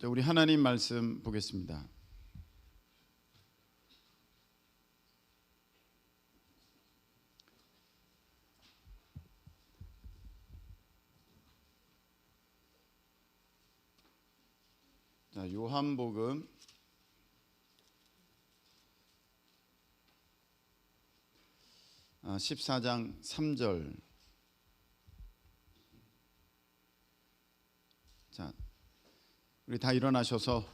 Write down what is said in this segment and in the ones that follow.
우리 하나님 말씀 보겠습니다. 자, 요한복음 14장 3절. 자, 우리 다 일어나셔서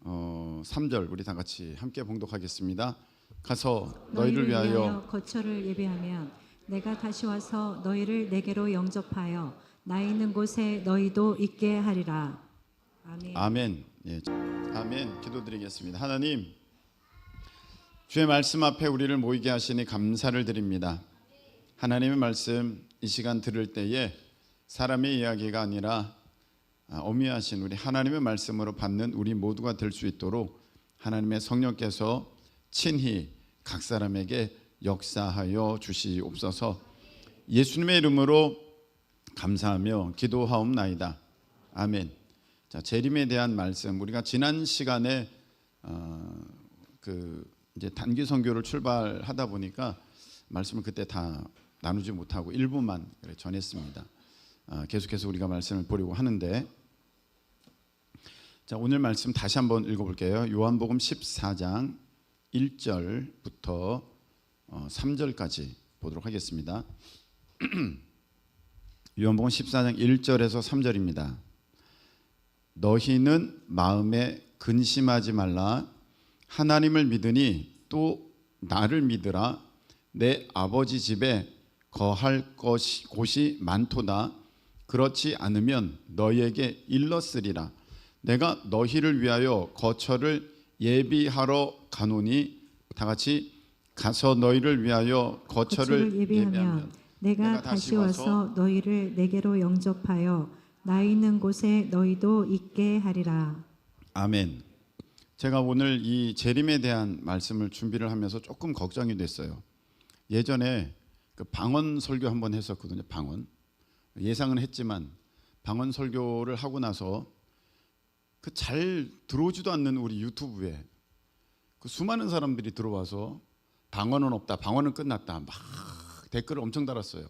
3절 우리 다 같이 함께 봉독하겠습니다. 가서 너희를 위하여 거처를 예비하면 내가 다시 와서 너희를 내게로 영접하여 나 있는 곳에 너희도 있게 하리라. 아멘. 아멘. 예. 아멘. 기도드리겠습니다. 하나님, 주의 말씀 앞에 우리를 모이게 하시니 감사를 드립니다. 하나님의 말씀 이 시간 들을 때에 사람의 이야기가 아니라 어미하신 우리 하나님의 말씀으로 받는 우리 모두가 될 수 있도록 하나님의 성령께서 친히 각 사람에게 역사하여 주시옵소서. 예수님의 이름으로 감사하며 기도하옵나이다. 아멘. 자, 재림에 대한 말씀, 우리가 지난 시간에 이제 단기 선교를 출발하다 보니까 말씀을 그때 다 나누지 못하고 일부만 전했습니다. 계속해서 우리가 말씀을 보려고 하는데, 자, 오늘 말씀 다시 한번 읽어볼게요. 요한복음 14장 1절부터 3절까지 보도록 하겠습니다. 요한복음 14장 1절에서 3절입니다. 너희는 마음에 근심하지 말라. 하나님을 믿으니 또 나를 믿으라. 내 아버지 집에 거할 곳이 많도다. 그렇지 않으면 너희에게 일렀으리라. 내가 너희를 위하여 거처를 예비하러 가노니, 다 같이 가서 너희를 위하여 거처를 예비하면 내가 다시 와서 너희를 내게로 영접하여 나 있는 곳에 너희도 있게 하리라. 아멘. 제가 오늘 이 재림에 대한 말씀을 준비를 하면서 조금 걱정이 됐어요. 예전에 그 방언 설교 한번 했었거든요. 방언. 예상은 했지만 방언 설교를 하고 나서 그 잘 들어오지도 않는 우리 유튜브에 그 수많은 사람들이 들어와서 방언은 없다, 방언은 끝났다, 막 댓글을 엄청 달았어요.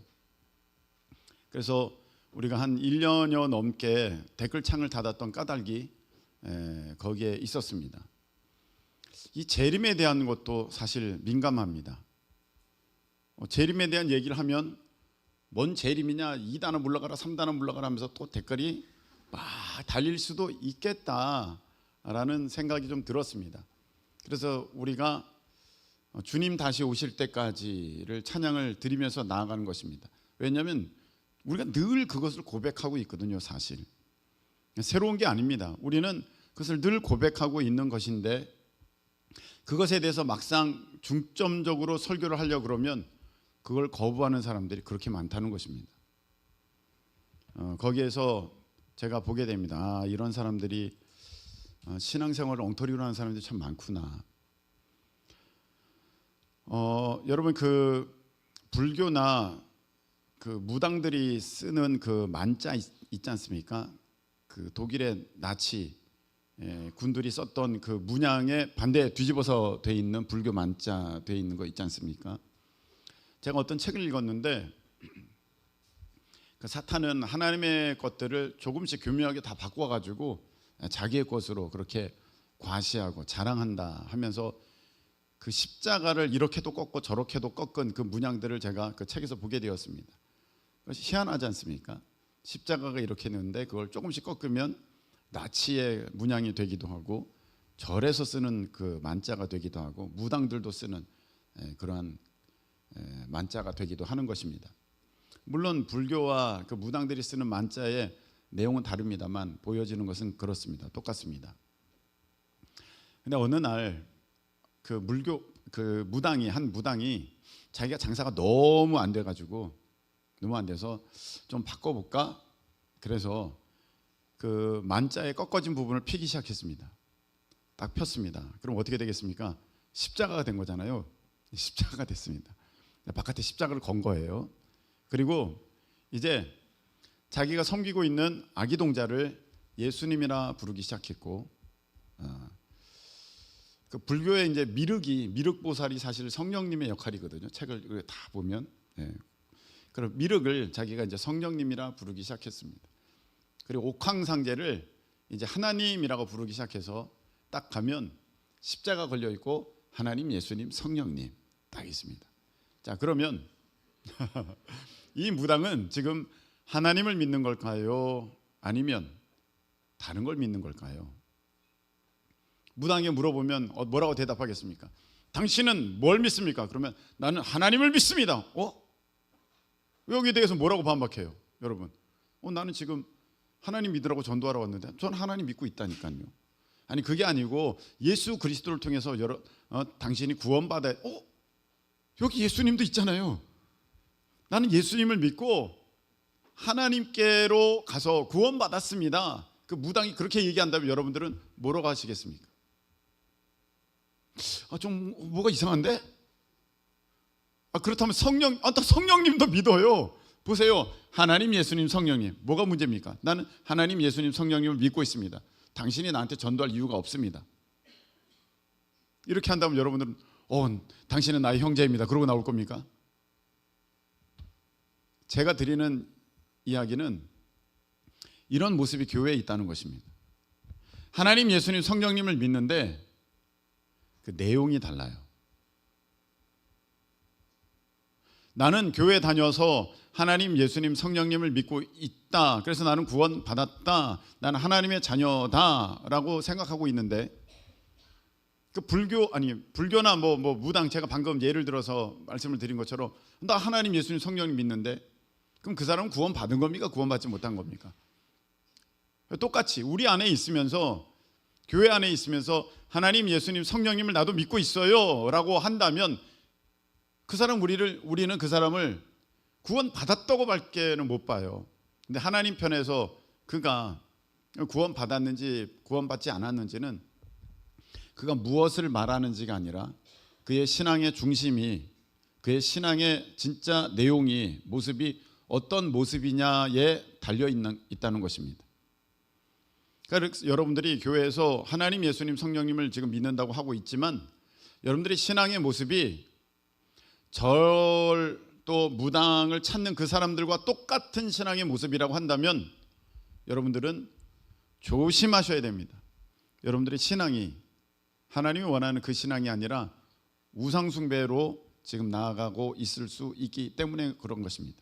그래서 우리가 한 1년여 넘게 댓글창을 닫았던 까닭이 거기에 있었습니다. 이 재림에 대한 것도 사실 민감합니다. 재림에 대한 얘기를 하면 뭔 재림이냐, 2단원 물러가라 3단원 물러가라 하면서 또 댓글이 막 달릴 수도 있겠다라는 생각이 좀 들었습니다. 그래서 우리가 주님 다시 오실 때까지를 찬양을 드리면서 나아가는 것입니다. 왜냐하면 우리가 늘 그것을 고백하고 있거든요. 사실 새로운 게 아닙니다. 우리는 그것을 늘 고백하고 있는 것인데, 그것에 대해서 막상 중점적으로 설교를 하려고 그러면 그걸 거부하는 사람들이 그렇게 많다는 것입니다. 거기에서 제가 보게 됩니다. 이런 사람들이 신앙생활을 엉터리로 하는 사람들이 참 많구나. 여러분, 그 불교나 그 무당들이 쓰는 그 만자 있지 않습니까? 그 독일의 나치 군들이 썼던 그 문양에 반대 뒤집어서 돼 있는 불교 만자 돼 있는 거 있지 않습니까? 제가 어떤 책을 읽었는데, 그 사탄은 하나님의 것들을 조금씩 교묘하게 다 바꿔가지고 자기의 것으로 그렇게 과시하고 자랑한다 하면서 그 십자가를 이렇게도 꺾고 저렇게도 꺾은 그 문양들을 제가 그 책에서 보게 되었습니다. 그것이 희한하지 않습니까? 십자가가 이렇게 있는데 그걸 조금씩 꺾으면 나치의 문양이 되기도 하고, 절에서 쓰는 그 만자가 되기도 하고, 무당들도 쓰는 그러한 만자가 되기도 하는 것입니다. 물론 불교와 그 무당들이 쓰는 만자의 내용은 다릅니다만 보여지는 것은 그렇습니다. 똑같습니다. 근데 어느 날 그 무당이 한 무당이 자기가 장사가 너무 안 돼가지고 너무 안 돼서 좀 바꿔볼까? 그래서 그 만자의 꺾어진 부분을 피기 시작했습니다. 딱 폈습니다. 그럼 어떻게 되겠습니까? 십자가가 된 거잖아요. 십자가가 됐습니다. 바깥에 십자가를 건 거예요. 그리고 이제 자기가 섬기고 있는 아기 동자를 예수님이라 부르기 시작했고, 그 불교의 이제 미륵보살이 사실 성령님의 역할이거든요. 책을 다 보면, 그럼 미륵을 자기가 이제 성령님이라 부르기 시작했습니다. 그리고 옥황상제를 이제 하나님이라고 부르기 시작해서 딱 가면 십자가 걸려 있고 하나님, 예수님, 성령님 딱 있습니다. 자, 그러면 이 무당은 지금 하나님을 믿는 걸까요? 아니면 다른 걸 믿는 걸까요? 무당에게 물어보면 뭐라고 대답하겠습니까? 당신은 뭘 믿습니까? 그러면 나는 하나님을 믿습니다. 여기에 대해서 뭐라고 반박해요? 여러분, 나는 지금 하나님 믿으라고 전도하러 왔는데 전 하나님 믿고 있다니까요. 아니, 그게 아니고 예수 그리스도를 통해서 당신이 구원받아야, 여기 예수님도 있잖아요. 나는 예수님을 믿고 하나님께로 가서 구원받았습니다. 그 무당이 그렇게 얘기한다면 여러분들은 뭐라고 하시겠습니까? 좀 뭐가 이상한데? 그렇다면 성령님도 믿어요. 보세요. 하나님, 예수님, 성령님. 뭐가 문제입니까? 나는 하나님, 예수님, 성령님을 믿고 있습니다. 당신이 나한테 전도할 이유가 없습니다. 이렇게 한다면 여러분들은 당신은 나의 형제입니다. 그러고 나올 겁니까? 제가 드리는 이야기는 이런 모습이 교회에 있다는 것입니다. 하나님, 예수님, 성령님을 믿는데 그 내용이 달라요. 나는 교회 다녀서 하나님, 예수님, 성령님을 믿고 있다. 그래서 나는 구원 받았다. 나는 하나님의 자녀다라고 생각하고 있는데, 그 불교나 뭐 무당, 제가 방금 예를 들어서 말씀을 드린 것처럼 나 하나님, 예수님, 성령님 믿는데, 그럼 그 사람은 구원 받은 겁니까? 구원받지 못한 겁니까? 똑같이 우리 안에 있으면서, 교회 안에 있으면서 하나님, 예수님, 성령님을 나도 믿고 있어요라고 한다면 우리는 그 사람을 구원 받았다고 밖에는 못 봐요. 근데 하나님 편에서 그가 구원 받았는지 구원 받지 않았는지는 그가 무엇을 말하는지가 아니라 그의 신앙의 중심이, 그의 신앙의 진짜 내용이, 모습이 어떤 모습이냐에 달려 있다는 것입니다. 그러니까 여러분들이 교회에서 하나님, 예수님, 성령님을 지금 믿는다고 하고 있지만 여러분들이 신앙의 모습이 또 무당을 찾는 그 사람들과 똑같은 신앙의 모습이라고 한다면 여러분들은 조심하셔야 됩니다. 여러분들의 신앙이 하나님이 원하는 그 신앙이 아니라 우상숭배로 지금 나아가고 있을 수 있기 때문에 그런 것입니다.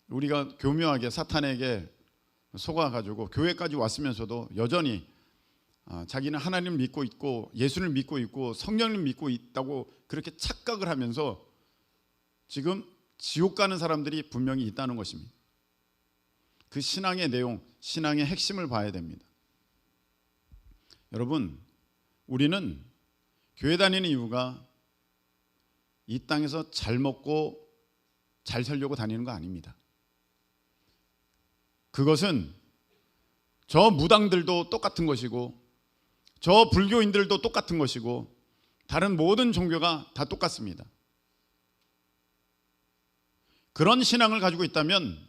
우리가 교묘하게 사탄에게 속아가지고 교회까지 왔으면서도 여전히 자기는 하나님을 믿고 있고 예수를 믿고 있고 성령을 믿고 있다고 그렇게 착각을 하면서 지금 지옥 가는 사람들이 분명히 있다는 것입니다. 그 신앙의 내용, 신앙의 핵심을 봐야 됩니다. 여러분, 우리는 교회 다니는 이유가 이 땅에서 잘 먹고 잘 살려고 다니는 거 아닙니다. 그것은 저 무당들도 똑같은 것이고 저 불교인들도 똑같은 것이고 다른 모든 종교가 다 똑같습니다. 그런 신앙을 가지고 있다면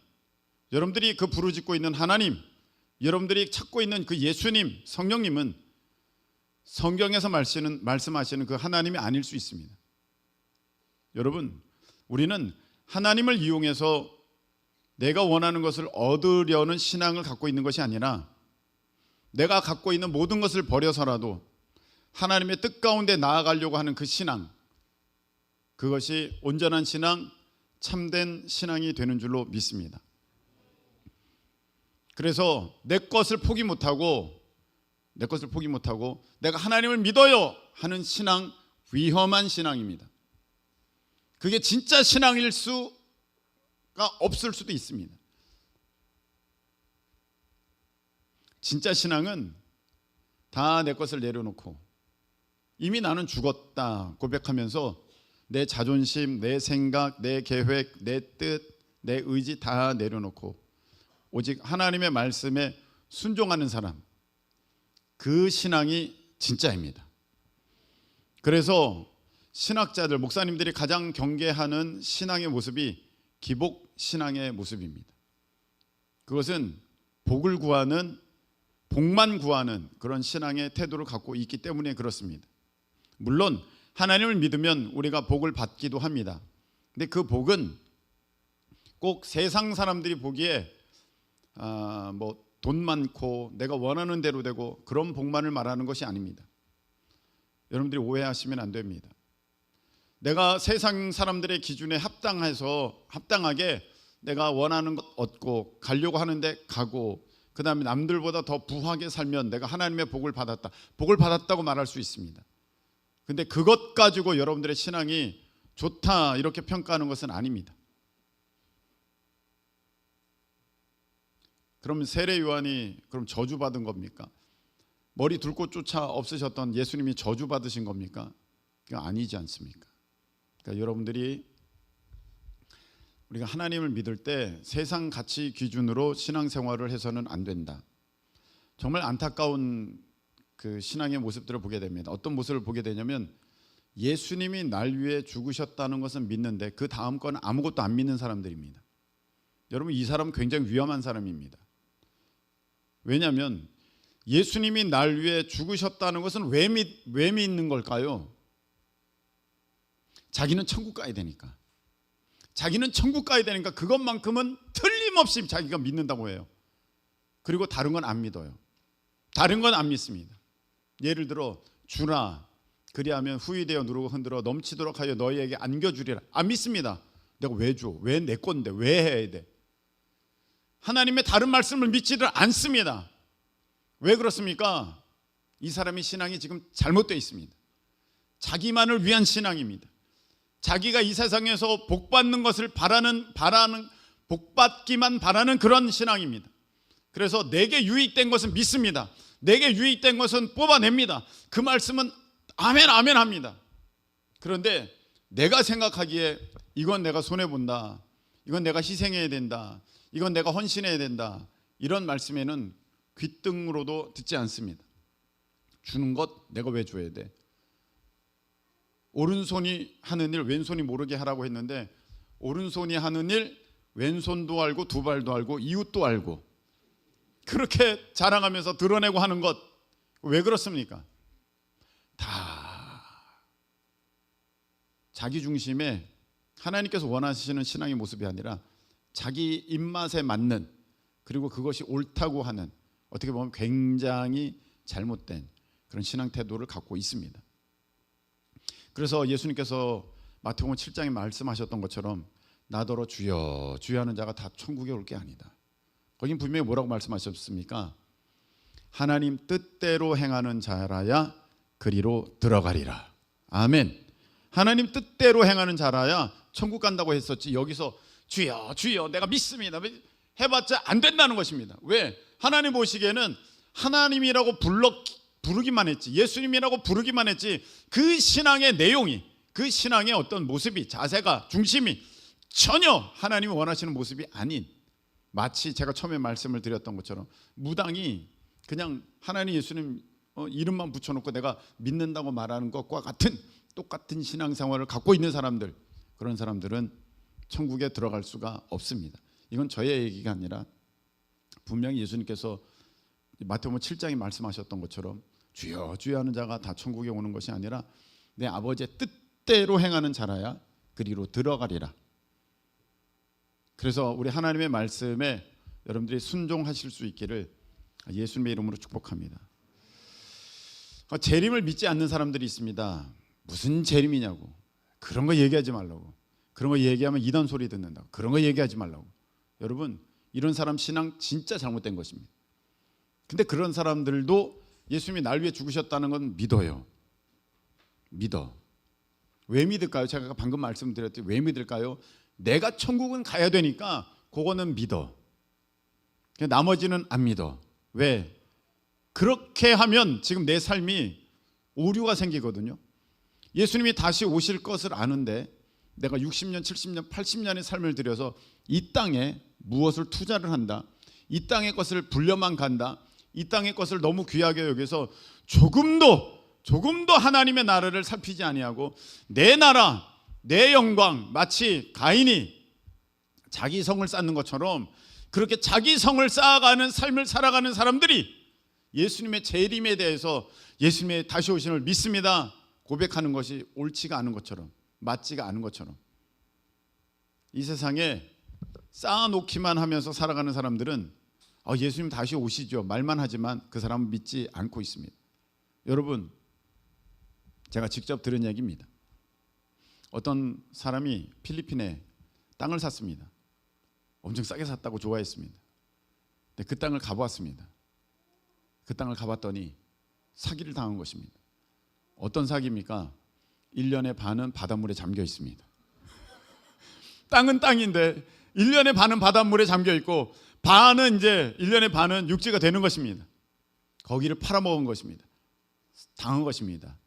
여러분들이 그 부르짖고 있는 하나님, 여러분들이 찾고 있는 그 예수님, 성령님은 성경에서 말씀하시는 그 하나님이 아닐 수 있습니다. 여러분, 우리는 하나님을 이용해서 내가 원하는 것을 얻으려는 신앙을 갖고 있는 것이 아니라 내가 갖고 있는 모든 것을 버려서라도 하나님의 뜻 가운데 나아가려고 하는 그 신앙, 그것이 온전한 신앙, 참된 신앙이 되는 줄로 믿습니다. 그래서 내 것을 포기 못하고 내가 하나님을 믿어요 하는 신앙, 위험한 신앙입니다. 그게 진짜 신앙일 수가 없을 수도 있습니다. 진짜 신앙은 다 내 것을 내려놓고 이미 나는 죽었다 고백하면서 내 자존심, 내 생각, 내 계획, 내 뜻, 내 의지 다 내려놓고 오직 하나님의 말씀에 순종하는 사람, 그 신앙이 진짜입니다. 그래서 신학자들, 목사님들이 가장 경계하는 신앙의 모습이 기복 신앙의 모습입니다. 그것은 복을 구하는, 복만 구하는 그런 신앙의 태도를 갖고 있기 때문에 그렇습니다. 물론 하나님을 믿으면 우리가 복을 받기도 합니다. 근데 그 복은 꼭 세상 사람들이 보기에 뭐 돈 많고 내가 원하는 대로 되고 그런 복만을 말하는 것이 아닙니다. 여러분들이 오해하시면 안 됩니다. 내가 세상 사람들의 기준에 합당하게 내가 원하는 것 얻고 가려고 하는데 가고, 그 다음에 남들보다 더 부하게 살면 내가 하나님의 복을 받았다, 복을 받았다고 말할 수 있습니다. 근데 그것 가지고 여러분들의 신앙이 좋다 이렇게 평가하는 것은 아닙니다. 그럼 세례 요한이 그럼 저주받은 겁니까? 머리 둘 곳 조차 없으셨던 예수님이 저주받으신 겁니까? 그거 아니지 않습니까? 그러니까 여러분들이 우리가 하나님을 믿을 때 세상 가치 기준으로 신앙생활을 해서는 안 된다. 정말 안타까운 그 신앙의 모습들을 보게 됩니다. 어떤 모습을 보게 되냐면 예수님이 날 위해 죽으셨다는 것은 믿는데 그 다음 건 아무것도 안 믿는 사람들입니다. 여러분, 이 사람은 굉장히 위험한 사람입니다. 왜냐하면 예수님이 날 위해 죽으셨다는 것은 왜 믿는 걸까요? 자기는 천국 가야 되니까. 자기는 천국 가야 되니까 그것만큼은 틀림없이 자기가 믿는다고 해요. 그리고 다른 건 안 믿어요. 다른 건 안 믿습니다. 예를 들어 주라, 그리하면 후이되어 누르고 흔들어 넘치도록 하여 너희에게 안겨주리라. 안 믿습니다. 내가 왜 줘? 왜 내 건데? 왜 해야 돼? 하나님의 다른 말씀을 믿지를 않습니다. 왜 그렇습니까? 이 사람의 신앙이 지금 잘못되어 있습니다. 자기만을 위한 신앙입니다. 자기가 이 세상에서 복받는 것을 복받기만 바라는 그런 신앙입니다. 그래서 내게 유익된 것은 믿습니다. 내게 유익된 것은 뽑아냅니다. 그 말씀은 아멘 아멘 합니다. 그런데 내가 생각하기에 이건 내가 손해본다, 이건 내가 희생해야 된다, 이건 내가 헌신해야 된다, 이런 말씀에는 귓등으로도 듣지 않습니다. 주는 것 내가 왜 줘야 돼? 오른손이 하는 일 왼손이 모르게 하라고 했는데 오른손이 하는 일 왼손도 알고 두 발도 알고 이웃도 알고 그렇게 자랑하면서 드러내고 하는 것, 왜 그렇습니까? 다 자기 중심에 하나님께서 원하시는 신앙의 모습이 아니라 자기 입맛에 맞는, 그리고 그것이 옳다고 하는, 어떻게 보면 굉장히 잘못된 그런 신앙 태도를 갖고 있습니다. 그래서 예수님께서 마태복음 7장에 말씀하셨던 것처럼 나더러 주여 주여 하는 자가 다 천국에 올 게 아니다. 거긴 분명히 뭐라고 말씀하셨습니까? 하나님 뜻대로 행하는 자라야 그리로 들어가리라. 아멘. 하나님 뜻대로 행하는 자라야 천국 간다고 했었지, 여기서 주여 주여 내가 믿습니다 해봤자 안 된다는 것입니다. 왜? 하나님 보시기에는 하나님이라고 부르기만 했지, 예수님이라고 부르기만 했지, 그 신앙의 내용이, 그 신앙의 어떤 모습이, 자세가, 중심이 전혀 하나님이 원하시는 모습이 아닌, 마치 제가 처음에 말씀을 드렸던 것처럼 무당이 그냥 하나님 예수님 이름만 붙여놓고 내가 믿는다고 말하는 것과 같은 똑같은 신앙생활을 갖고 있는 사람들, 그런 사람들은 천국에 들어갈 수가 없습니다. 이건 저의 얘기가 아니라 분명히 예수님께서 마태복음 7장에 말씀하셨던 것처럼 주여 주여 하는 자가 다 천국에 오는 것이 아니라 내 아버지의 뜻대로 행하는 자라야 그리로 들어가리라. 그래서 우리 하나님의 말씀에 여러분들이 순종하실 수 있기를 예수님의 이름으로 축복합니다. 재림을 믿지 않는 사람들이 있습니다. 무슨 재림이냐고, 그런 거 얘기하지 말라고, 그런 거 얘기하면 이단 소리 듣는다고, 그런 거 얘기하지 말라고. 여러분, 이런 사람 신앙 진짜 잘못된 것입니다. 근데 그런 사람들도 예수님이 날 위해 죽으셨다는 건 믿어요. 믿어. 왜 믿을까요? 제가 방금 말씀드렸듯이 왜 믿을까요? 내가 천국은 가야 되니까 그거는 믿어. 나머지는 안 믿어. 왜? 그렇게 하면 지금 내 삶이 오류가 생기거든요. 예수님이 다시 오실 것을 아는데 내가 60년, 70년, 80년의 삶을 들여서 이 땅에 무엇을 투자를 한다, 이 땅의 것을 불려만 간다, 이 땅의 것을 너무 귀하게 여기서 조금도 하나님의 나라를 살피지 아니하고 내 나라, 내 영광, 마치 가인이 자기 성을 쌓는 것처럼 그렇게 자기 성을 쌓아가는 삶을 살아가는 사람들이 예수님의 재림에 대해서 예수님의 다시 오심을 믿습니다 고백하는 것이 옳지가 않은 것처럼, 맞지가 않은 것처럼, 이 세상에 쌓아놓기만 하면서 살아가는 사람들은 예수님 다시 오시죠 말만 하지만 그 사람은 믿지 않고 있습니다. 여러분, 제가 직접 들은 얘기입니다. 어떤 사람이 필리핀에 땅을 샀습니다. 엄청 싸게 샀다고 좋아했습니다. 근데 그 땅을 가보았습니다. 그 땅을 가봤더니 사기를 당한 것입니다. 어떤 사기입니까? 1년의 반은 바닷물에 잠겨 있습니다. 땅은 땅인데 1년의 반은 바닷물에 잠겨 있고 반은 이제 1년의 반은 육지가 되는 것입니다. 거기를 팔아먹은 것입니다. 당한 것입니다.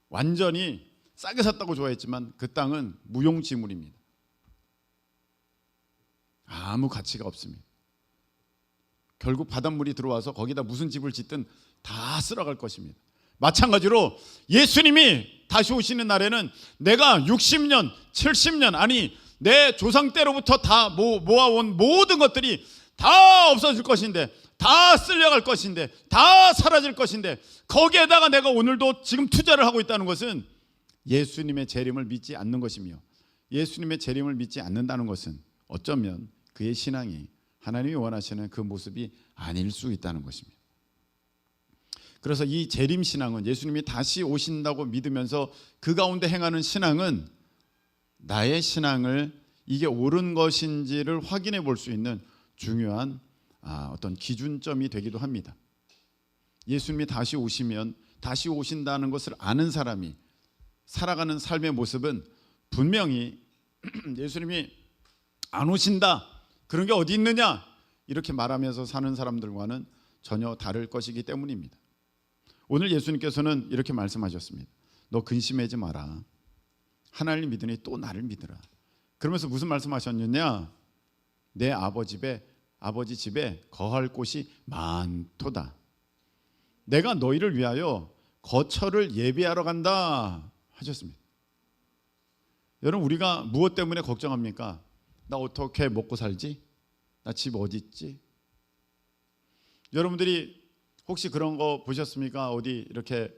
완전히 싸게 샀다고 좋아했지만 그 땅은 무용지물입니다. 아무 가치가 없습니다. 결국 바닷물이 들어와서 거기다 무슨 집을 짓든 다 쓸어갈 것입니다. 마찬가지로 예수님이 다시 오시는 날에는 내가 60년, 70년 아니 내 조상 때로부터 다 모아온 모든 것들이 다 없어질 것인데, 다 쓸려갈 것인데, 다 사라질 것인데, 거기에다가 내가 오늘도 지금 투자를 하고 있다는 것은 예수님의 재림을 믿지 않는 것이며, 예수님의 재림을 믿지 않는다는 것은 어쩌면 그의 신앙이 하나님이 원하시는 그 모습이 아닐 수 있다는 것입니다. 그래서 이 재림 신앙은, 예수님이 다시 오신다고 믿으면서 그 가운데 행하는 신앙은 나의 신앙을 이게 옳은 것인지를 확인해 볼 수 있는 중요한 어떤 기준점이 되기도 합니다. 예수님이 다시 오시면, 다시 오신다는 것을 아는 사람이 살아가는 삶의 모습은 분명히 예수님이 안 오신다, 그런 게 어디 있느냐, 이렇게 말하면서 사는 사람들과는 전혀 다를 것이기 때문입니다. 오늘 예수님께서는 이렇게 말씀하셨습니다. 너 근심하지 마라. 하나님 믿으니 또 나를 믿으라. 그러면서 무슨 말씀하셨느냐? 내 아버지 집에 거할 곳이 많도다. 내가 너희를 위하여 거처를 예비하러 간다 하셨습니다. 여러분, 우리가 무엇 때문에 걱정합니까? 나 어떻게 먹고 살지? 나 집 어디 있지? 여러분들이 혹시 그런 거 보셨습니까? 어디 이렇게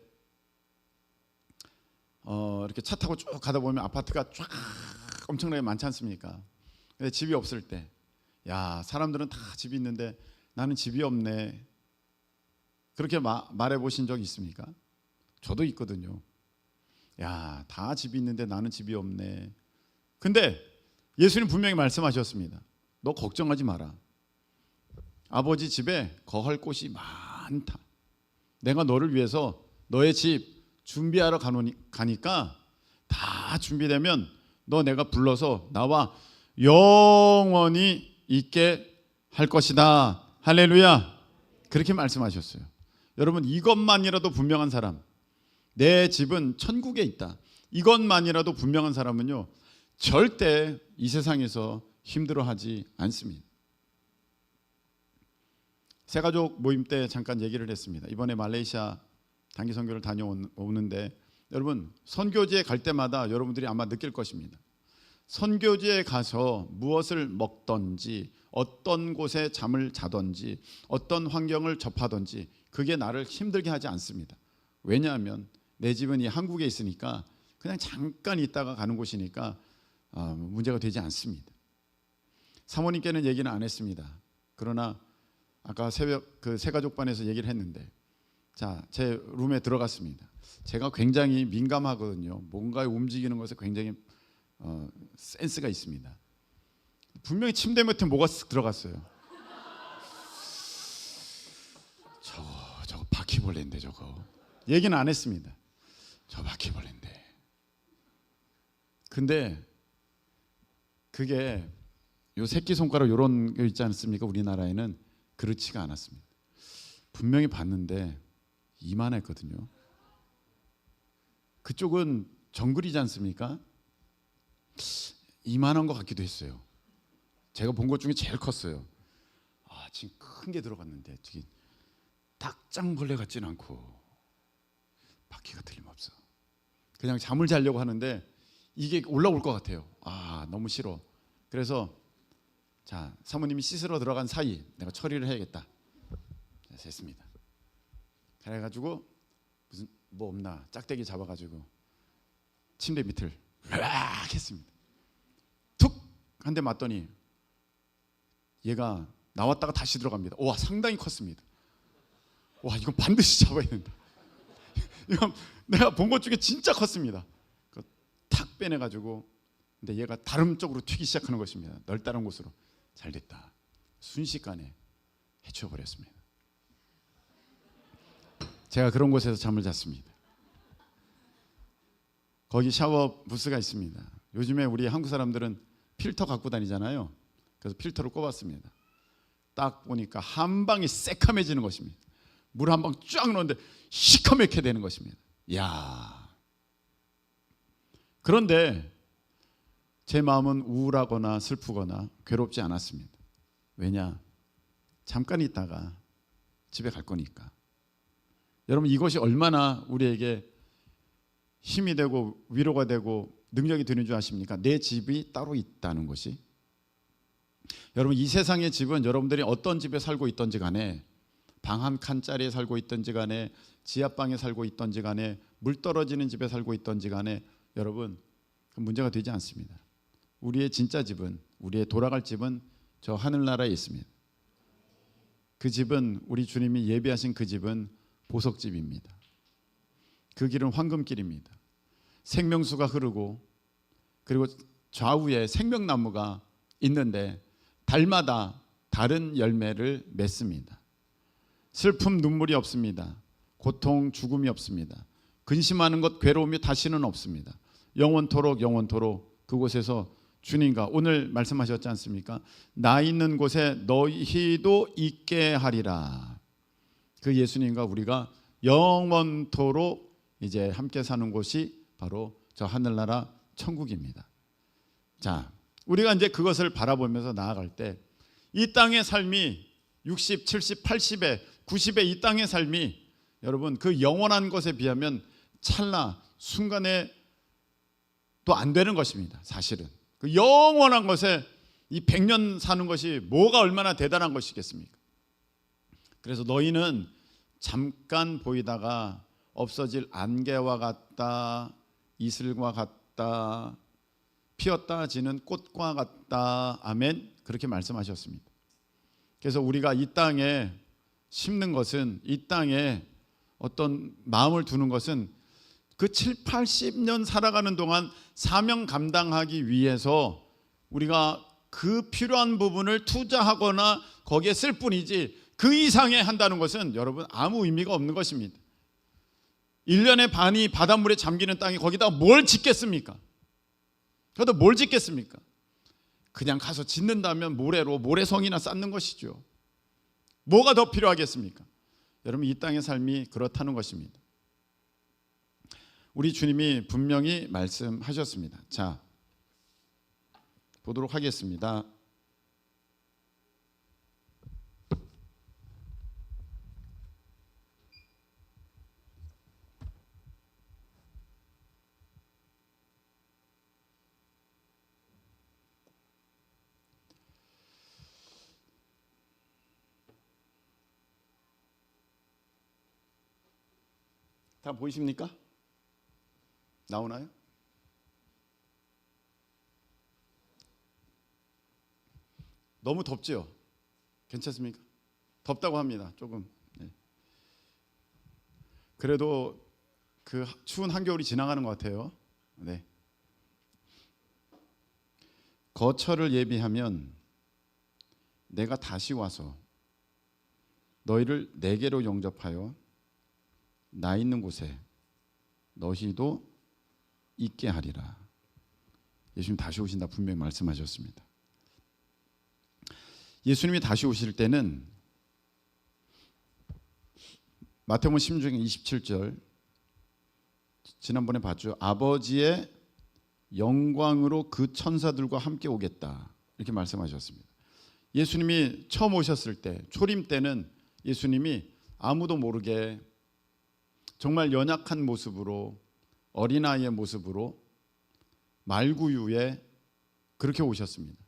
이렇게 차 타고 쭉 가다 보면 아파트가 쫙 엄청나게 많지 않습니까? 근데 집이 없을 때, 야, 사람들은 다 집이 있는데 나는 집이 없네, 그렇게 말해 보신 적 있습니까? 저도 있거든요. 야, 다 집이 있는데 나는 집이 없네. 근데 예수님 분명히 말씀하셨습니다. 너 걱정하지 마라. 아버지 집에 거할 곳이 많다. 내가 너를 위해서 너의 집 준비하러 가니까 다 준비되면 너 내가 불러서 나와 영원히 있게 할 것이다. 할렐루야. 그렇게 말씀하셨어요. 여러분, 이것만이라도 분명한 사람, 내 집은 천국에 있다, 이것만이라도 분명한 사람은요, 절대 이 세상에서 힘들어하지 않습니다. 새가족 모임 때 잠깐 얘기를 했습니다. 이번에 말레이시아 단기 선교를 다녀오는데, 여러분, 선교지에 갈 때마다 여러분들이 아마 느낄 것입니다. 선교지에 가서 무엇을 먹던지, 어떤 곳에 잠을 자던지, 어떤 환경을 접하던지 그게 나를 힘들게 하지 않습니다. 왜냐하면 내 집은 이 한국에 있으니까 그냥 잠깐 있다가 가는 곳이니까 문제가 되지 않습니다. 사모님께는 얘기는 안 했습니다. 그러나 아까 새벽 그 새가족반에서 얘기를 했는데, 자, 제 룸에 들어갔습니다. 제가 굉장히 민감하거든요. 뭔가 움직이는 것에 굉장히 센스가 있습니다. 분명히 침대 밑에 뭐가 쓱 들어갔어요. 저거 바퀴벌레인데, 저거. 얘기는 안 했습니다. 저 바퀴벌레인데. 근데 그게 요 새끼손가락 요런 거 있지 않습니까? 우리나라에는 그렇지가 않았습니다. 분명히 봤는데 이만했거든요. 그쪽은 정글이지 않습니까? 이만한 것 같기도 했어요. 제가 본 것 중에 제일 컸어요. 지금 큰 게 들어갔는데 지금 닭장벌레 같지는 않고 바퀴가 틀림없어. 그냥 잠을 자려고 하는데 이게 올라올 것 같아요. 너무 싫어. 그래서 자, 사모님이 씻으러 들어간 사이 내가 처리를 해야겠다. 자, 됐습니다. 그래가지고 무슨 뭐 없나 짝대기 잡아가지고 침대 밑을 락 했습니다. 툭 한 대 맞더니 얘가 나왔다가 다시 들어갑니다. 와, 상당히 컸습니다. 와, 이건 반드시 잡아야 된다. 이건 내가 본 것 중에 진짜 컸습니다. 탁 빼내가지고, 근데 얘가 다른 쪽으로 튀기 시작하는 것입니다. 넓다른 곳으로. 잘 됐다. 순식간에 해치워 버렸습니다. 제가 그런 곳에서 잠을 잤습니다. 거기 샤워 부스가 있습니다. 요즘에 우리 한국 사람들은 필터 갖고 다니잖아요. 그래서 필터를 꼽았습니다. 딱 보니까 한 방에 새카매지는 것입니다. 물 한 방 쫙 넣었는데 시커멓게 되는 것입니다. 이야. 그런데 제 마음은 우울하거나 슬프거나 괴롭지 않았습니다. 왜냐? 잠깐 있다가 집에 갈 거니까. 여러분, 이것이 얼마나 우리에게 힘이 되고 위로가 되고 능력이 되는 줄 아십니까? 내 집이 따로 있다는 것이. 여러분, 이 세상의 집은 여러분들이 어떤 집에 살고 있던지 간에, 방 한 칸짜리에 살고 있던지 간에, 지하방에 살고 있던지 간에, 물 떨어지는 집에 살고 있던지 간에, 여러분, 그 문제가 되지 않습니다. 우리의 진짜 집은, 우리의 돌아갈 집은 저 하늘나라에 있습니다. 그 집은, 우리 주님이 예비하신 그 집은 보석집입니다. 그 길은 황금길입니다. 생명수가 흐르고, 그리고 좌우에 생명나무가 있는데 달마다 다른 열매를 맺습니다. 슬픔, 눈물이 없습니다. 고통, 죽음이 없습니다. 근심하는 것, 괴로움이 다시는 없습니다. 영원토록 영원토록 그곳에서 주님과, 오늘 말씀하셨지 않습니까? 나 있는 곳에 너희도 있게 하리라. 그 예수님과 우리가 영원토록 이제 함께 사는 곳이 바로 저 하늘나라 천국입니다. 자, 우리가 이제 그것을 바라보면서 나아갈 때 이 땅의 삶이 60, 70, 80에 90에 이 땅의 삶이 여러분 그 영원한 것에 비하면 찰나 순간에 또 안 되는 것입니다. 사실은 그 영원한 것에 이 100년 사는 것이 뭐가 얼마나 대단한 것이겠습니까? 그래서 너희는 잠깐 보이다가 없어질 안개와 같다, 이슬과 같다, 피었다 지는 꽃과 같다. 아멘. 그렇게 말씀하셨습니다. 그래서 우리가 이 땅에 심는 것은, 이 땅에 어떤 마음을 두는 것은 그 7, 80년 살아가는 동안 사명 감당하기 위해서 우리가 그 필요한 부분을 투자하거나 거기에 쓸 뿐이지, 그 이상에 한다는 것은 여러분 아무 의미가 없는 것입니다. 1년의 반이 바닷물에 잠기는 땅에 거기다 뭘 짓겠습니까? 그래도 뭘 짓겠습니까? 그냥 가서 짓는다면 모래로 모래성이나 쌓는 것이죠. 뭐가 더 필요하겠습니까? 여러분, 이 땅의 삶이 그렇다는 것입니다. 우리 주님이 분명히 말씀하셨습니다. 자, 보도록 하겠습니다. 다 보이십니까? 나오나요? 너무 덥죠? 괜찮습니까? 덥다고 합니다. 조금. 네. 그래도 그 추운 한겨울이 지나가는 것 같아요. 네. 거처를 예비하면 내가 다시 와서 너희를 내게로 영접하여 나 있는 곳에 너희도 있게 하리라. 예수님 다시 오신다 분명히 말씀하셨습니다. 예수님이 다시 오실 때는 마태복음 16장 27절 지난번에 봤죠. 아버지의 영광으로 그 천사들과 함께 오겠다 이렇게 말씀하셨습니다. 예수님이 처음 오셨을 때, 초림 때는 예수님이 아무도 모르게 정말 연약한 모습으로, 어린아이의 모습으로 말구유에 그렇게 오셨습니다.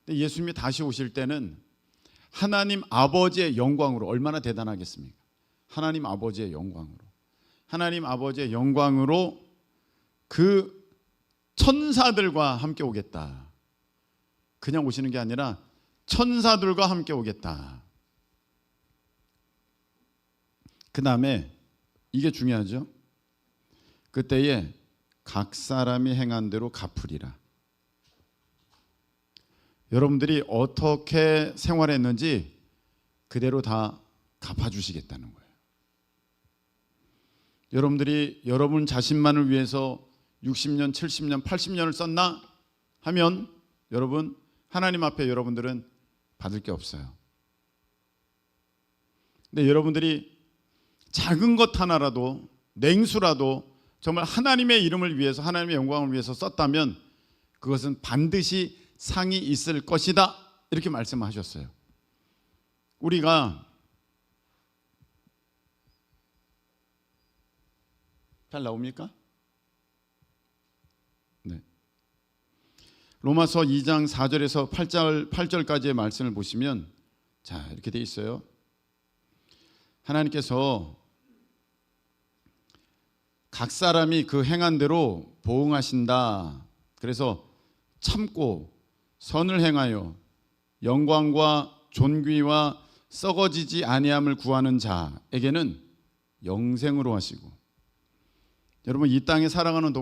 근데 예수님이 다시 오실 때는 하나님 아버지의 영광으로, 얼마나 대단하겠습니까? 하나님 아버지의 영광으로, 하나님 아버지의 영광으로 그 천사들과 함께 오겠다. 그냥 오시는 게 아니라 천사들과 함께 오겠다. 그 다음에 이게 중요하죠. 그때에 각 사람이 행한 대로 갚으리라. 여러분들이 어떻게 생활했는지 그대로 다 갚아주시겠다는 거예요. 여러분들이 여러분 자신만을 위해서 60년, 70년, 80년을 썼나 하면 여러분, 하나님 앞에 여러분들은 받을 게 없어요. 근데 여러분들이 작은 것 하나라도, 냉수라도 정말 하나님의 이름을 위해서, 하나님의 영광을 위해서 썼다면 그것은 반드시 상이 있을 것이다, 이렇게 말씀하셨어요. 우리가 잘 나옵니까? 네. 로마서 2장 4절에서 8절까지의 말씀을 보시면 자, 이렇게 돼 있어요. 하나님께서 각 사람이 그 행한 대로 보응하신다. 그래서 참고 선을 행하여 영광과 존귀와 썩어지지 아니함을 구하는 자에게는 영생으로 하시고, 여러분 이 땅에 살아가는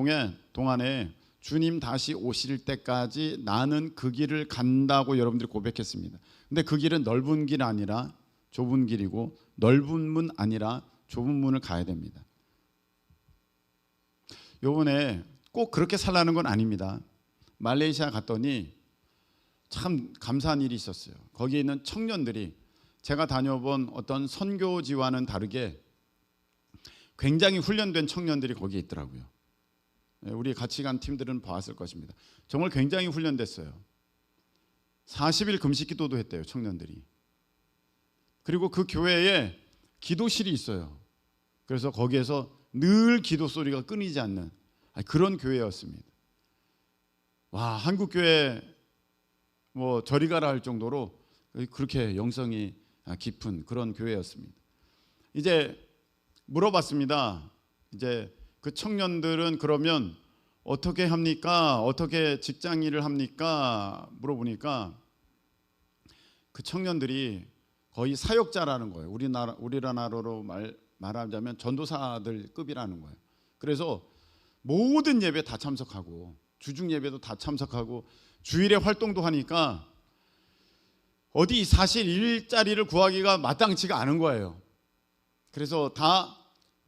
동안에 주님 다시 오실 때까지 나는 그 길을 간다고 여러분들이 고백했습니다. 근데 그 길은 넓은 길 아니라 좁은 길이고, 넓은 문 아니라 좁은 문을 가야 됩니다. 요번에 꼭 그렇게 살라는 건 아닙니다. 말레이시아 갔더니 참 감사한 일이 있었어요. 거기에 있는 청년들이 제가 다녀본 어떤 선교지와는 다르게 굉장히 훈련된 청년들이 거기에 있더라고요. 우리 같이 간 팀들은 봤을 것입니다. 정말 굉장히 훈련됐어요. 40일 금식 기도도 했대요, 청년들이. 그리고 그 교회에 기도실이 있어요. 그래서 거기에서 늘 기도 소리가 끊이지 않는 그런 교회였습니다. 와, 한국 교회 뭐 저리 가라 할 정도로 그렇게 영성이 깊은 그런 교회였습니다. 이제 물어봤습니다. 이제 그 청년들은 그러면 어떻게 합니까? 어떻게 직장 일을 합니까? 물어보니까 그 청년들이 거의 사역자라는 거예요. 우리나라로 말하자면 전도사들 급이라는 거예요. 그래서 모든 예배 다 참석하고 주중 예배도 다 참석하고 주일에 활동도 하니까 어디 사실 일자리를 구하기가 마땅치가 않은 거예요. 그래서 다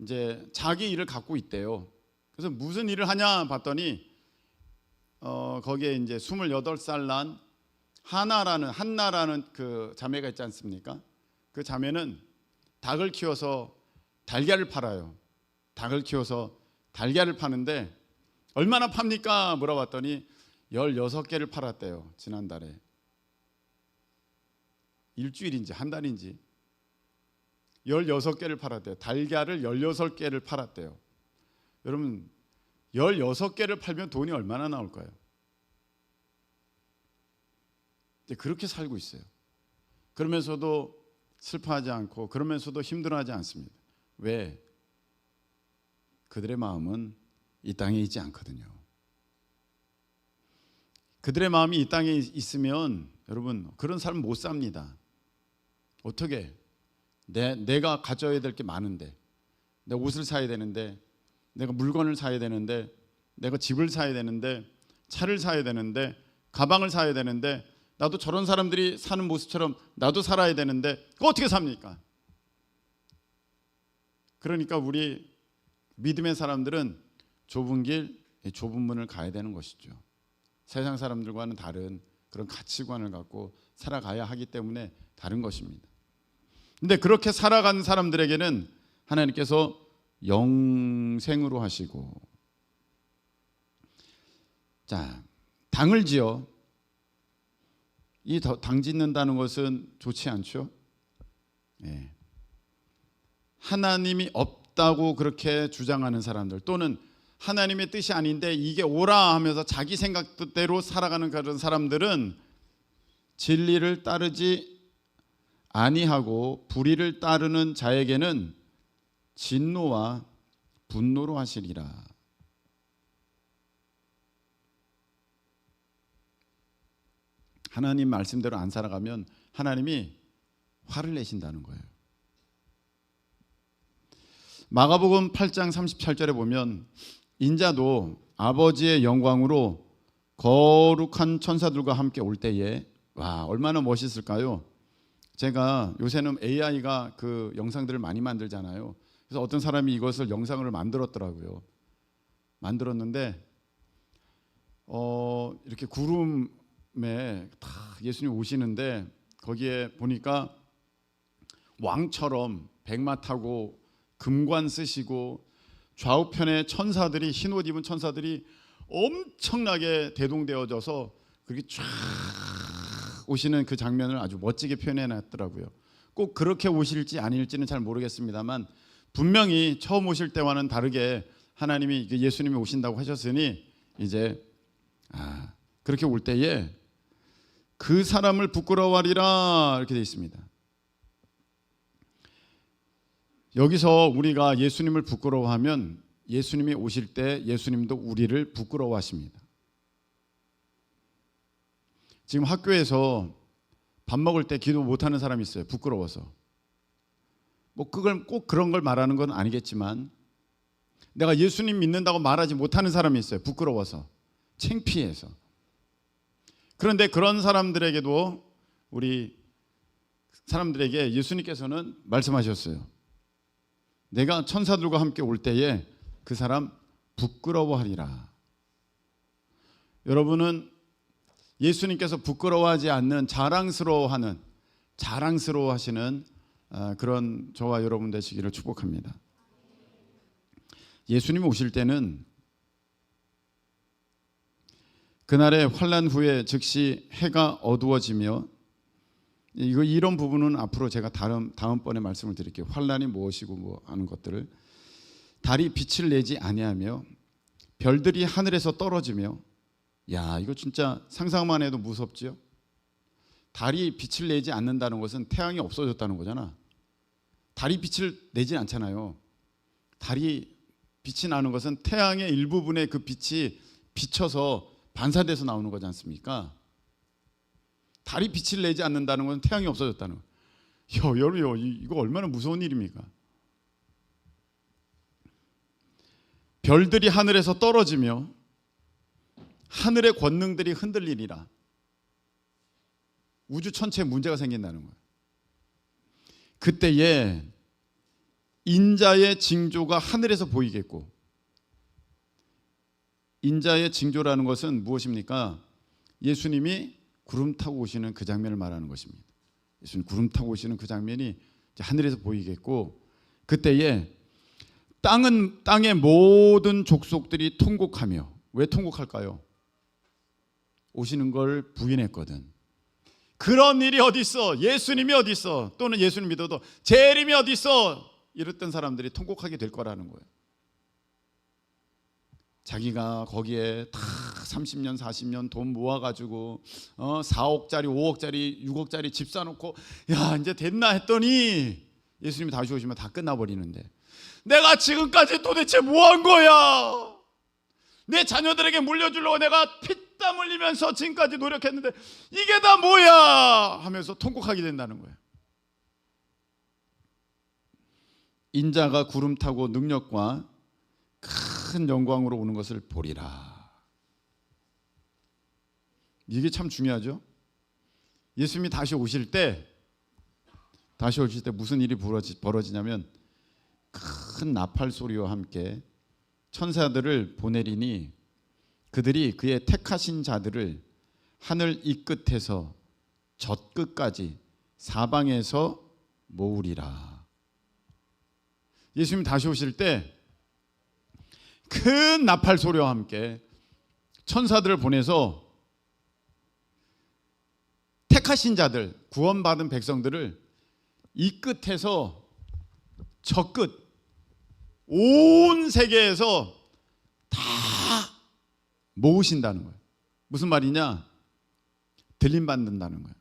이제 자기 일을 갖고 있대요. 그래서 무슨 일을 하냐 봤더니 거기에 이제 28살 난 한나라는 그 자매가 있지 않습니까? 그 자매는 닭을 키워서 달걀을 팔아요. 닭을 키워서 달걀을 파는데 얼마나 팝니까? 물어봤더니 16개를 팔았대요. 지난달에. 일주일인지 한 달인지 16개를 팔았대요. 달걀을 16개를 팔았대요. 여러분 16개를 팔면 돈이 얼마나 나올까요? 그렇게 살고 있어요. 그러면서도 슬퍼하지 않고 그러면서도 힘들어하지 않습니다. 왜? 그들의 마음은 이 땅에 있지 않거든요. 그들의 마음이 이 땅에 있으면 여러분 그런 삶 못 삽니다. 어떻게? 내가 가져야 될 게 많은데, 내가 옷을 사야 되는데, 내가 물건을 사야 되는데, 내가 집을 사야 되는데, 차를 사야 되는데, 가방을 사야 되는데, 나도 저런 사람들이 사는 모습처럼 나도 살아야 되는데 그거 어떻게 삽니까? 그러니까 우리 믿음의 사람들은 좁은 길, 좁은 문을 가야 되는 것이죠. 세상 사람들과는 다른 그런 가치관을 갖고 살아가야 하기 때문에 다른 것입니다. 근데 그렇게 살아간 사람들에게는 하나님께서 영생으로 하시고, 자, 당을 지어. 이 당 짓는다는 것은 좋지 않죠. 예. 하나님이 없다고 그렇게 주장하는 사람들, 또는 하나님의 뜻이 아닌데 이게 옳아 하면서 자기 생각대로 살아가는 그런 사람들은 진리를 따르지 아니하고 불의를 따르는 자에게는 진노와 분노로 하시리라. 하나님 말씀대로 안 살아가면 하나님이 화를 내신다는 거예요. 마가복음 8장 37절에 보면 인자도 아버지의 영광으로 거룩한 천사들과 함께 올 때에, 와, 얼마나 멋있을까요? 제가 요새는 AI가 그 영상들을 많이 만들잖아요. 그래서 어떤 사람이 이것을 영상으로 만들었더라고요. 만들었는데 이렇게 구름에 다 예수님 오시는데 거기에 보니까 왕처럼 백마 타고 금관 쓰시고 좌우편에 천사들이, 흰 옷 입은 천사들이 엄청나게 대동되어져서 그렇게 쫙 오시는 그 장면을 아주 멋지게 표현해 놨더라고요. 꼭 그렇게 오실지 아닐지는 잘 모르겠습니다만 분명히 처음 오실 때와는 다르게 하나님이, 예수님이 오신다고 하셨으니 이제 그렇게 올 때에 그 사람을 부끄러워하리라 이렇게 되어 있습니다. 여기서 우리가 예수님을 부끄러워하면 예수님이 오실 때 예수님도 우리를 부끄러워하십니다. 지금 학교에서 밥 먹을 때 기도 못하는 사람이 있어요. 부끄러워서. 뭐 그걸 꼭 그런 걸 말하는 건 아니겠지만 내가 예수님 믿는다고 말하지 못하는 사람이 있어요. 부끄러워서, 창피해서. 그런데 그런 사람들에게도, 우리 사람들에게 예수님께서는 말씀하셨어요. 내가 천사들과 함께 올 때에 그 사람 부끄러워하리라. 여러분은 예수님께서 부끄러워하지 않는, 자랑스러워하시는 그런 저와 여러분 되시기를 축복합니다. 예수님이 오실 때는 그날의 환난 후에 즉시 해가 어두워지며, 이런 부분은 앞으로 제가 다음번에 말씀을 드릴게요. 환난이 무엇이고 뭐 하는 것들을. 달이 빛을 내지 아니하며 별들이 하늘에서 떨어지며, 야, 이거 진짜 상상만 해도 무섭지요. 달이 빛을 내지 않는다는 것은 태양이 없어졌다는 거잖아. 달이 빛을 내지 않잖아요. 달이 빛이 나는 것은 태양의 일부분의 그 빛이 비쳐서 반사돼서 나오는 거지 않습니까? 달이 빛을 내지 않는다는 것은 태양이 없어졌다는 거예요. 여러분, 이거 얼마나 무서운 일입니까? 별들이 하늘에서 떨어지며 하늘의 권능들이 흔들리리라. 우주 전체에 문제가 생긴다는 거예요. 그때에 인자의 징조가 하늘에서 보이겠고, 인자의 징조라는 것은 무엇입니까? 예수님이 구름 타고 오시는 그 장면을 말하는 것입니다. 예수님 구름 타고 오시는 그 장면이 하늘에서 보이겠고, 그때에 땅의 모든 족속들이 통곡하며, 왜 통곡할까요? 오시는 걸 부인했거든. 그런 일이 어디 있어? 예수님이 어디 있어? 또는 예수님 믿어도 재림이 어디 있어? 이랬던 사람들이 통곡하게 될 거라는 거예요. 자기가 거기에 다 30년 40년 돈 모아가지고 4억짜리 5억짜리 6억짜리 집 사놓고, 야, 이제 됐나 했더니 예수님이 다시 오시면 다 끝나버리는데, 내가 지금까지 도대체 뭐 한 거야? 내 자녀들에게 물려주려고 내가 피땀 흘리면서 지금까지 노력했는데 이게 다 뭐야? 하면서 통곡하게 된다는 거예요. 인자가 구름 타고 능력과 큰 영광으로 오는 것을 보리라. 이게 참 중요하죠. 예수님이 다시 오실 때 무슨 일이 벌어지냐면 큰 나팔 소리와 함께 천사들을 보내리니 그들이 그의 택하신 자들을 하늘 이 끝에서 저 끝까지 사방에서 모으리라. 예수님이 다시 오실 때 큰 나팔 소리와 함께 천사들을 보내서 택하신 자들, 구원받은 백성들을 이 끝에서 저 끝, 온 세계에서 다 모으신다는 거예요. 무슨 말이냐? 들림받는다는 거예요.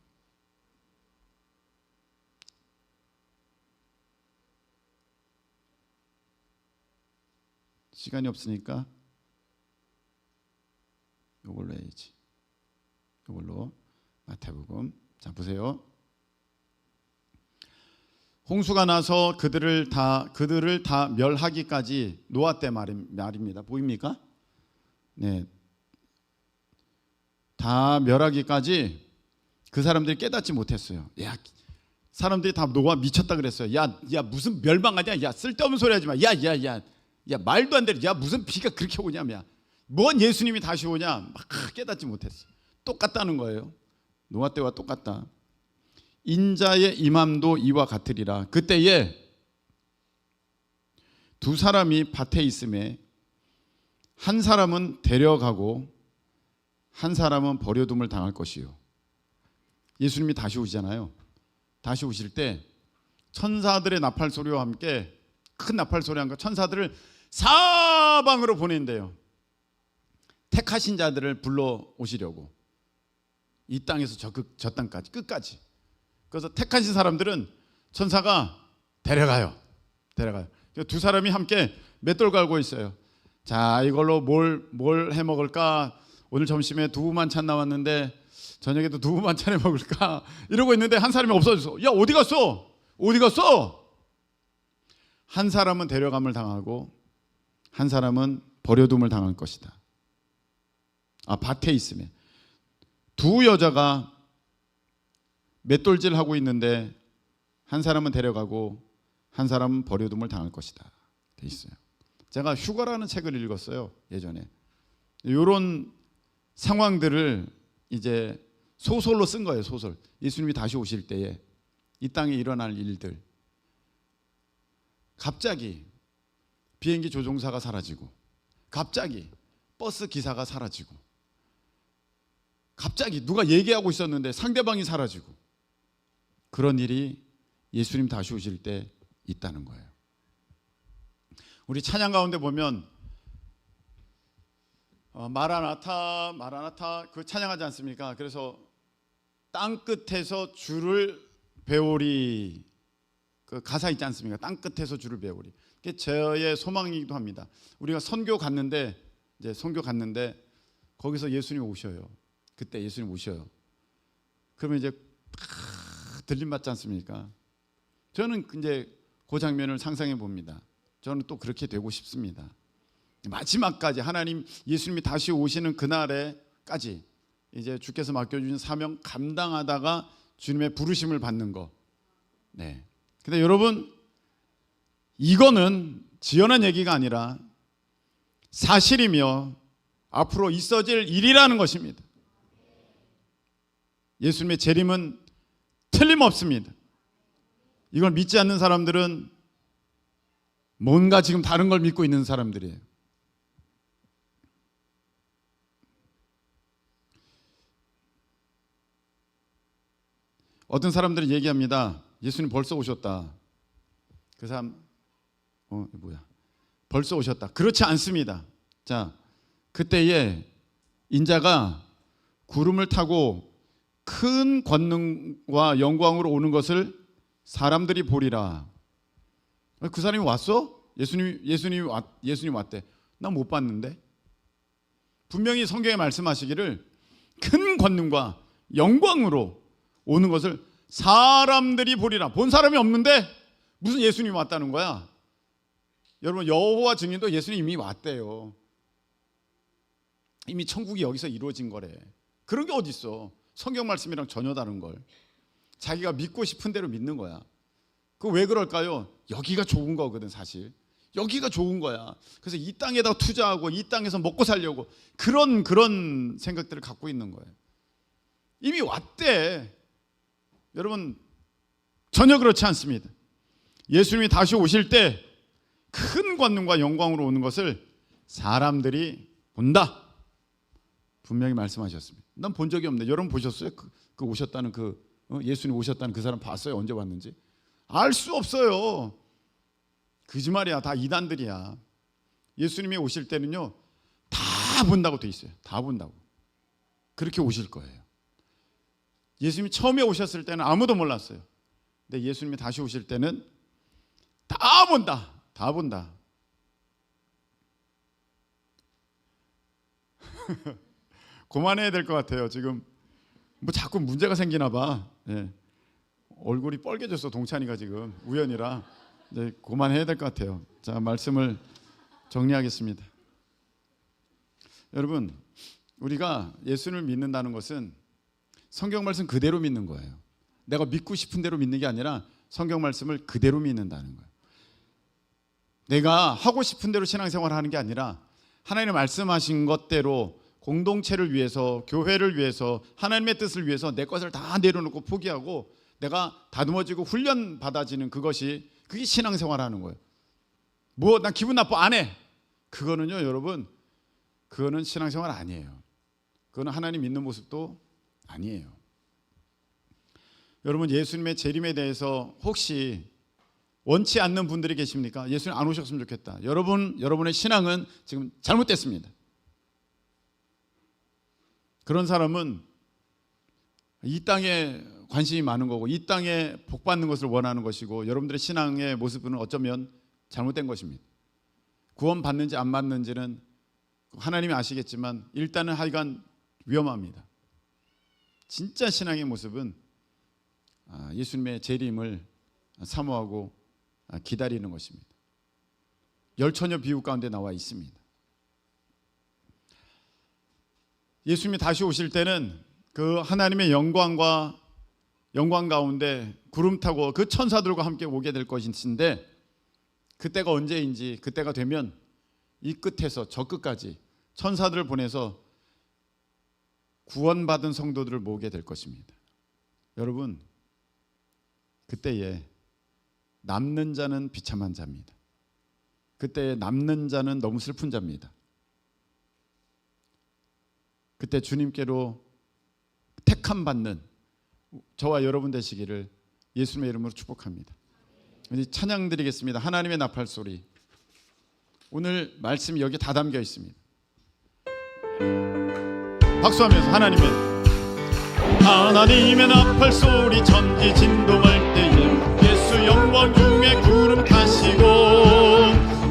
시간이 없으니까 이걸로 해야지. 이걸로 마태복음. 자, 보세요. 홍수가 나서 그들을 다 멸하기까지 노아 때 말입니다. 보입니까? 네. 다 멸하기까지 그 사람들이 깨닫지 못했어요. 야, 사람들이 다 노아 미쳤다 그랬어요. 야 무슨 멸망하냐? 야, 쓸데없는 소리 하지 마. 야, 말도 안 돼. 야, 무슨 비가 그렇게 오냐며. 뭔 예수님이 다시 오냐? 막 깨닫지 못했어. 똑같다는 거예요. 노아 때와 똑같다. 인자의 임함도 이와 같으리라. 그때에 두 사람이 밭에 있음에 한 사람은 데려가고 한 사람은 버려둠을 당할 것이요. 예수님이 다시 오시잖아요. 다시 오실 때 천사들의 나팔 소리와 함께 큰 나팔 소리와 함께 천사들을 사방으로 보낸대요. 택하신 자들을 불러 오시려고. 이 땅에서 저 땅까지 끝까지. 그래서 택하신 사람들은 천사가 데려가요. 두 사람이 함께 맷돌 갈고 있어요. 자, 이걸로 뭘 해 먹을까? 오늘 점심에 두부 만찬 나왔는데 저녁에도 두부 만찬 해 먹을까? 이러고 있는데 한 사람이 없어졌어. 야, 어디 갔어? 한 사람은 데려감을 당하고 한 사람은 버려둠을 당할 것이다. 밭에 있으면 두 여자가 맷돌질 하고 있는데 한 사람은 데려가고 한 사람은 버려둠을 당할 것이다. 돼 있어요. 제가 휴거라는 책을 읽었어요. 예전에. 이런 상황들을 이제 소설로 쓴 거예요. 소설. 예수님이 다시 오실 때에 이 땅에 일어날 일들. 갑자기 비행기 조종사가 사라지고, 갑자기 버스 기사가 사라지고, 갑자기 누가 얘기하고 있었는데 상대방이 사라지고, 그런 일이 예수님 다시 오실 때 있다는 거예요. 우리 찬양 가운데 보면 마라나타 그 찬양하지 않습니까? 그래서 땅 끝에서 주를 배우리, 그 가사 있지 않습니까? 땅 끝에서 주를 배우리. 그게 저의 소망이기도 합니다. 우리가 선교 갔는데 거기서 예수님 오셔요. 그때 예수님 오셔요. 그러면 이제 들림 받지 않습니까? 저는 이제 그 장면을 상상해 봅니다. 저는 또 그렇게 되고 싶습니다. 마지막까지 하나님 예수님이 다시 오시는 그날에까지 이제 주께서 맡겨주신 사명 감당하다가 주님의 부르심을 받는 거. 네. 근데 여러분, 이거는 지어낸 얘기가 아니라 사실이며 앞으로 있어질 일이라는 것입니다. 예수님의 재림은 틀림없습니다. 이걸 믿지 않는 사람들은 뭔가 지금 다른 걸 믿고 있는 사람들이에요. 어떤 사람들은 얘기합니다. 예수님 벌써 오셨다. 그 사람 벌써 오셨다. 그렇지 않습니다. 자, 그때에 인자가 구름을 타고 큰 권능과 영광으로 오는 것을 사람들이 보리라. 그 사람이 왔어? 예수님이 왔대. 난 못 봤는데. 분명히 성경에 말씀하시기를 큰 권능과 영광으로 오는 것을 사람들이 보리라. 본 사람이 없는데 무슨 예수님이 왔다는 거야? 여러분, 여호와 증인도 예수님이 이미 왔대요. 이미 천국이 여기서 이루어진 거래. 그런 게 어디 있어? 성경 말씀이랑 전혀 다른 걸. 자기가 믿고 싶은 대로 믿는 거야. 그 왜 그럴까요? 여기가 좋은 거거든, 사실. 여기가 좋은 거야. 그래서 이 땅에다 투자하고 이 땅에서 먹고 살려고 그런 생각들을 갖고 있는 거예요. 이미 왔대. 여러분, 전혀 그렇지 않습니다. 예수님이 다시 오실 때 큰 권능과 영광으로 오는 것을 사람들이 본다. 분명히 말씀하셨습니다. 난 본 적이 없는데 여러분 보셨어요? 그 오셨다는 예수님 오셨다는 그 사람 봤어요? 언제 왔는지? 알 수 없어요. 거짓말이야. 다 이단들이야. 예수님이 오실 때는요, 다 본다고 돼 있어요. 다 본다고. 그렇게 오실 거예요. 예수님이 처음에 오셨을 때는 아무도 몰랐어요. 근데 예수님이 다시 오실 때는 다 본다. 다 본다. 그만해야 될 것 같아요. 지금 뭐 자꾸 문제가 생기나 봐. 예. 얼굴이 뻘개졌어. 동찬이가 지금 우연이라. 이제 그만해야 될 것 같아요. 자, 말씀을 정리하겠습니다. 여러분, 우리가 예수를 믿는다는 것은 성경 말씀 그대로 믿는 거예요. 내가 믿고 싶은 대로 믿는 게 아니라 성경 말씀을 그대로 믿는다는 거예요. 내가 하고 싶은 대로 신앙생활을 하는 게 아니라 하나님의 말씀하신 것대로 공동체를 위해서, 교회를 위해서, 하나님의 뜻을 위해서 내 것을 다 내려놓고 포기하고 내가 다듬어지고 훈련 받아지는 그게 신앙생활하는 거예요. 뭐 난 기분 나빠 안 해. 그거는요, 여러분, 그거는 신앙생활 아니에요. 그거는 하나님 믿는 모습도 아니에요. 여러분, 예수님의 재림에 대해서 혹시 원치 않는 분들이 계십니까? 예수님 안 오셨으면 좋겠다. 여러분의 신앙은 지금 잘못됐습니다. 그런 사람은 이 땅에 관심이 많은 거고 이 땅에 복 받는 것을 원하는 것이고 여러분들의 신앙의 모습은 어쩌면 잘못된 것입니다. 구원 받는지 안 받는지는 하나님이 아시겠지만 일단은 하여간 위험합니다. 진짜 신앙의 모습은 예수님의 재림을 사모하고 기다리는 것입니다. 열처녀 비유 가운데 나와 있습니다. 예수님이 다시 오실 때는 그 하나님의 영광 가운데 구름 타고 그 천사들과 함께 오게 될 것인데 그때가 언제인지 그때가 되면 이 끝에서 저 끝까지 천사들을 보내서 구원받은 성도들을 모으게 될 것입니다. 여러분, 그때에 남는 자는 비참한 자입니다. 그때에 남는 자는 너무 슬픈 자입니다. 그때 주님께로 택함 받는 저와 여러분 되시기를 예수님의 이름으로 축복합니다. 이제 찬양 드리겠습니다. 하나님의 나팔 소리. 오늘 말씀이 여기 다 담겨 있습니다. 박수하면서 하나님의 나팔 소리 천지 진동할 때에 예수 영광 중에 구름 타시고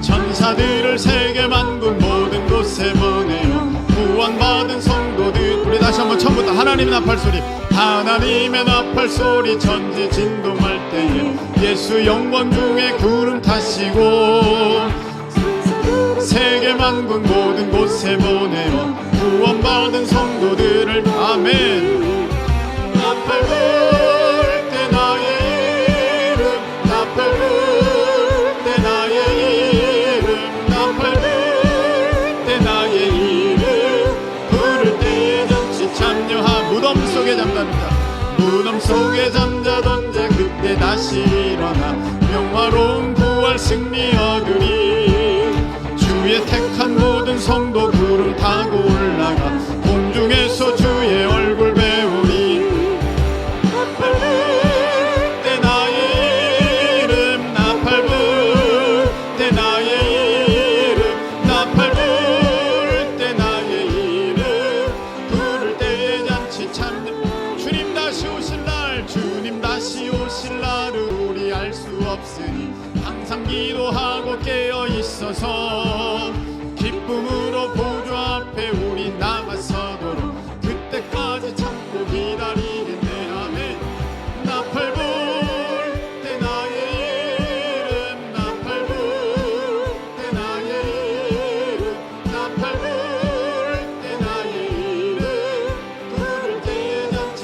천사들을 세계 만국 모든 곳에 보내요 구원받은 성도들. 우리 다시 한번 처음부터 하나님의 나팔 소리 천지 진동할 때에 예수 영광 중에 구름 타시고 세계 만국 모든 곳에 보내어 구원받은 성도들을. 아멘. 나팔 불 때 나의 이름 나팔 불 때 나의 이름 나팔 불 때 나의 이름 부를 때에 잠시 참여하. 무덤 속에 잠자던 자 그때 다시 일어나 영화로운 부활 승리 얻으리. 주의 택한 모든 성도 구름 타고 올라가 공중에서 주의 얼굴 배우리. 나팔 불 때 나의 이름 나팔 불 때 나의 이름 나팔 불 때 나의 이름 부를 때에 잔치 참여. 주님 다시 오실 날을 우리 알 수 없으니 항상 기도하고 깨어 있어서 기쁨으로 보좌 앞에 우리 나가서도록 그때까지 참고 기다리겠네. 아멘. 나팔 불 때 나의 이름 나팔 불 때 나의 이름 나팔 불 때 나의 이름 부를 때에 잔치.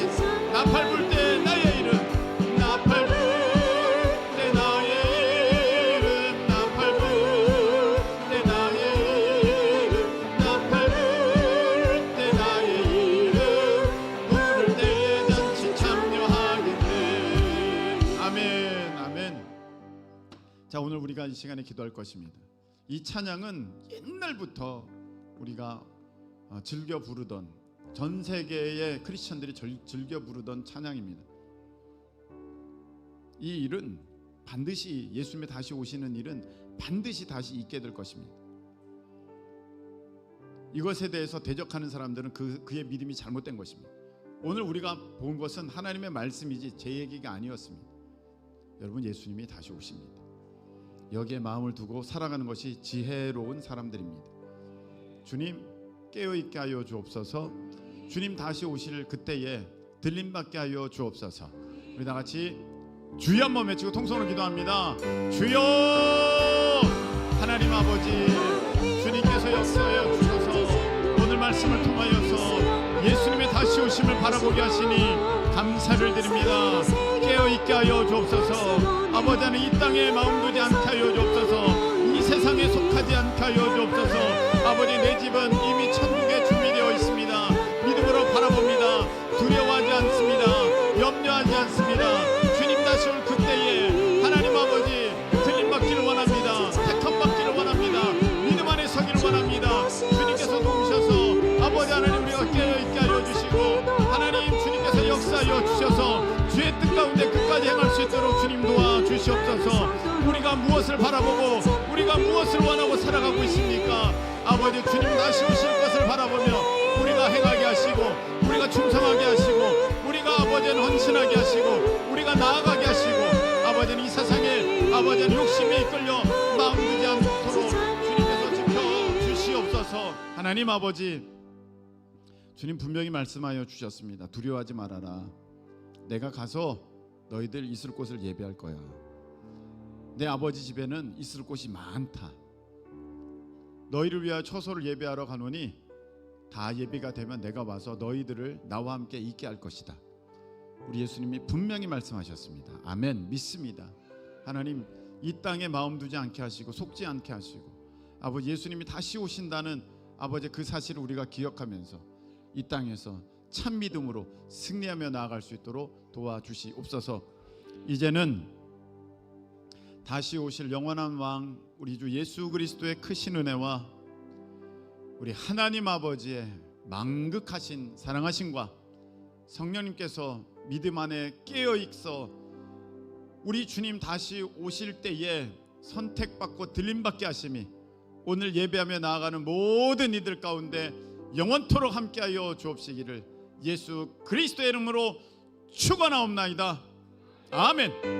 나팔 불 때 나의 이름 나팔 불 때 나의 이름 나팔 불 때 나의 이름 나팔 불 때 나의 이름 부를 때에 잔치 참여하겠네. 아멘. 아멘. 자, 오늘 우리가 이 시간에 기도할 것입니다. 이 찬양은 옛날부터 우리가 즐겨 부르던, 전 세계의 크리스천들이 즐겨 부르던 찬양입니다. 이 일은 반드시 예수님이 다시 오시는 일은 반드시 다시 있게 될 것입니다. 이것에 대해서 대적하는 사람들은 그의 믿음이 잘못된 것입니다. 오늘 우리가 본 것은 하나님의 말씀이지 제 얘기가 아니었습니다. 여러분, 예수님이 다시 오십니다. 여기에 마음을 두고 살아가는 것이 지혜로운 사람들입니다. 주님, 깨어있게 하여 주옵소서. 주님 다시 오실 그때에 들림받게 하여 주옵소서. 우리 다같이 주여 한번 외치고 통성으로 기도합니다. 주여, 하나님 아버지, 주님께서 역사하여 주셔서 오늘 말씀을 통하여서 예수님의 다시 오심을 바라보게 하시니 감사를 드립니다. 깨어있게 하여 주옵소서. 아버지, 하나님 이 땅에 마음 두지 않게 하여 주옵소서. 이 세상에 속하지 않게 하여 주옵소서. 아버지, 내 집은 이미 천국에 준비되어 있습니다. 믿음으로 바라봅니다. 두려워하지 않습니다. 염려하지 않습니다. 주님 다시 올 그때에 하나님 아버지 들림받기를 원합니다. 택함받기를 원합니다. 믿음 안에 서기를 원합니다. 주님께서 도우셔서 아버지 하나님 우리가 깨어있게 하여 주시고 하나님 주님께서 역사하여 주셔서 주의 뜻 가운데 끝까지 행할 수 있도록 주님 도와주시옵소서. 우리가 무엇을 바라보고 우리가 무엇을 원하고 살아가고 있습니까? 아버지, 주님 다시 오실 것을 바라보며 우리가 행하게 하시고 우리가 충성하게 하시고 우리가 아버지는 헌신하게 하시고 우리가 나아가게 하시고 아버지는 이 세상에 아버지는 욕심에 이끌려 마음 두지 않도록 주님께서 지켜주시옵소서. 하나님 아버지, 주님 분명히 말씀하여 주셨습니다. 두려워하지 말아라. 내가 가서 너희들 있을 곳을 예배할 거야. 내 아버지 집에는 있을 곳이 많다. 너희를 위하여 처소를 예배하러 가노니 다 예배가 되면 내가 와서 너희들을 나와 함께 있게 할 것이다. 우리 예수님이 분명히 말씀하셨습니다. 아멘. 믿습니다. 하나님 이 땅에 마음 두지 않게 하시고 속지 않게 하시고 아버지 예수님이 다시 오신다는 아버지 그 사실을 우리가 기억하면서 이 땅에서 참 믿음으로 승리하며 나아갈 수 있도록 도와주시옵소서. 이제는 다시 오실 영원한 왕 우리 주 예수 그리스도의 크신 은혜와 우리 하나님 아버지의 만극하신 사랑하심과 성령님께서 믿음 안에 깨어있어 우리 주님 다시 오실 때에 선택받고 들림받게 하심이 오늘 예배하며 나아가는 모든 이들 가운데 영원토록 함께하여 주옵시기를 예수 그리스도의 이름으로 축원하옵나이다. 아멘.